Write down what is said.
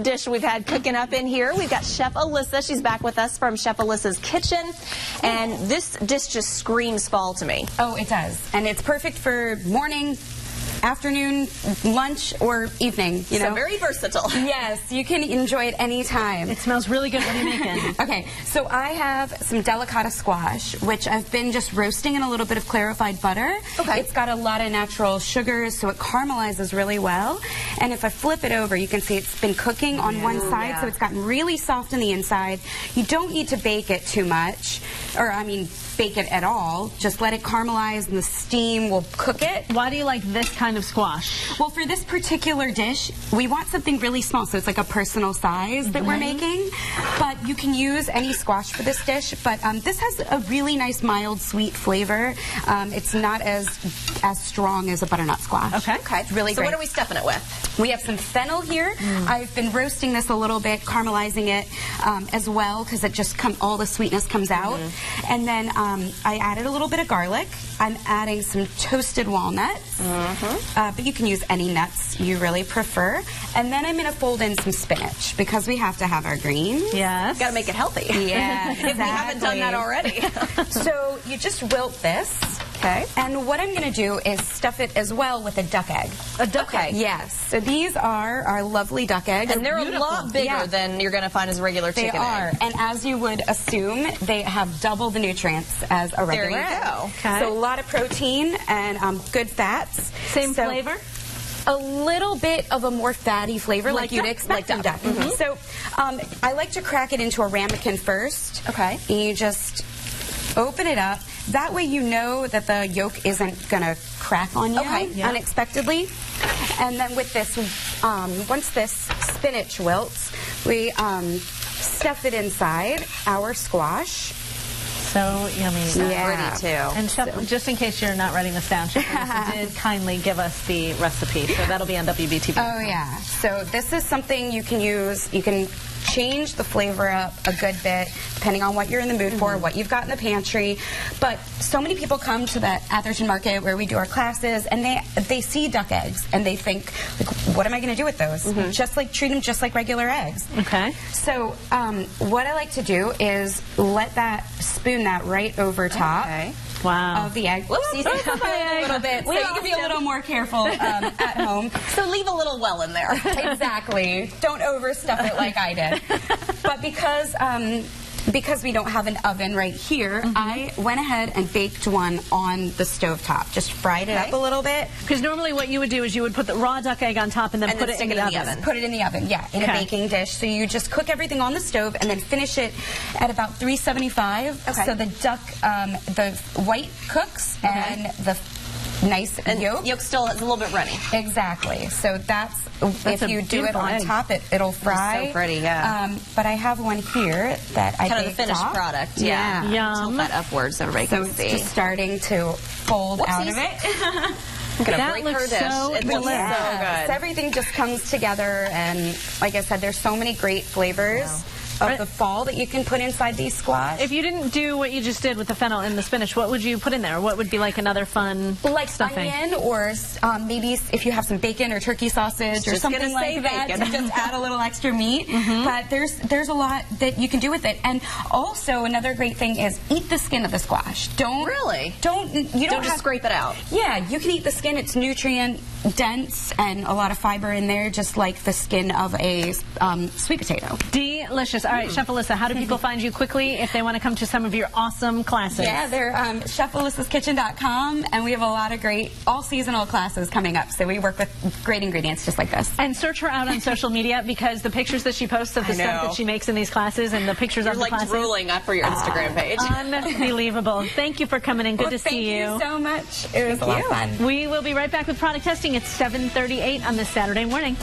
Dish we've had cooking up in here. We've got Chef Alyssa. She's back with us from Chef Alyssa's kitchen. And this dish just screams fall to me. Oh, it does. And it's perfect for morning, afternoon, lunch, or evening. You know? So very versatile. Yes, you can enjoy it anytime. It smells really good. What are you making? Okay, so I have some Delicata Squash, which I've been just roasting in a little bit of clarified butter. Okay. It's got a lot of natural sugars, so it caramelizes really well. And if I flip it over, you can see it's been cooking on one side, so it's gotten really soft on the inside. You don't need to bake it too much, or I mean, bake it at all. Just let it caramelize and the steam will cook it. Why do you like this kind of squash? Well, for this particular dish, we want something really small, so it's like a personal size that we're making. But you can use any squash for this dish, but this has a really nice mild sweet flavor. It's not as strong as a butternut squash. Okay. It's really great. So what are we stuffing it with? We have some fennel here. I've been roasting this a little bit, caramelizing it as well, because it just all the sweetness comes out. And then I added a little bit of garlic. I'm adding some toasted walnuts, but you can use any nuts you really prefer. And then I'm going to fold in some spinach, because we have to have our greens. Yes. Got to make it healthy. Yeah, exactly. If we haven't done that already. So you just wilt this. Okay. And what I'm going to do is stuff it as well with a duck egg. A duck egg? Yes. So these are our lovely duck eggs. And they're a lot bigger than you're going to find as a regular chicken egg. They are. And as you would assume, they have double the nutrients as a regular egg. There you go. Okay. So a lot of protein and good fats. Same flavor? A little bit of a more fatty flavor, like you'd expect from duck. So I like to crack it into a ramekin first. Okay. And you just open it up. That way you know that the yolk isn't going to crack on you unexpectedly. And then with this, once this spinach wilts, we stuff it inside our squash. So yummy. Pretty too. And Chef, just in case you're not writing this down, Chef Alyssa did kindly give us the recipe, so that'll be on WBTV. Oh yeah. So this is something you can use. You can change the flavor up a good bit depending on what you're in the mood for, what you've got in the pantry. But so many people come to the Atherton Market where we do our classes, and they see duck eggs and they think, like, what am I going to do with those? Just like treat them just like regular eggs. Okay. So what I like to do is spoon that right over top. Wow. Of the egg. Whoopsies. A little bit. So you can be a little more careful at home. So leave a little well in there. Exactly. Don't overstuff it like I did. But because we don't have an oven right here, I went ahead and baked one on the stovetop. Just fried it up a little bit. Because normally what you would do is you would put the raw duck egg on top and then put it in the oven. Put it in the oven, yeah, in a baking dish. So you just cook everything on the stove and then finish it at about 375. So the duck, the white cooks and the nice yolk still is a little bit runny. Exactly. So that's if you do it on top, it'll fry. So pretty, yeah. But I have one here that I baked kind of the finished product. Yeah. Yum. Tilt that upwards so everybody can see. It's just starting to fold out of it. I'm gonna that break looks her dish. so It looks so good. So everything just comes together, and like I said, there's so many great flavors of the fall that you can put inside these squash. If you didn't do what you just did with the fennel and the spinach, what would you put in there? What would be like another fun stuffing? Onion, or maybe if you have some bacon or turkey sausage or something like that, to just add a little extra meat. But there's a lot that you can do with it. And also another great thing is eat the skin of the squash. Don't just scrape it out. Yeah, you can eat the skin. It's nutrient dense and a lot of fiber in there, just like the skin of a sweet potato. Delicious. All right, Chef Alyssa, how do people find you quickly if they want to come to some of your awesome classes? Yeah, they're chefalyssa'skitchen.com, and we have a lot of great all-seasonal classes coming up. So we work with great ingredients just like this. And search her out on social media, because the pictures that she posts of the stuff that she makes in these classes and the pictures of the classes. You're like drooling up for your Instagram page. Unbelievable. Thank you for coming in. Good to see you. Thank you so much. It was a lot of fun. We will be right back with product testing. It's 7:38 on this Saturday morning.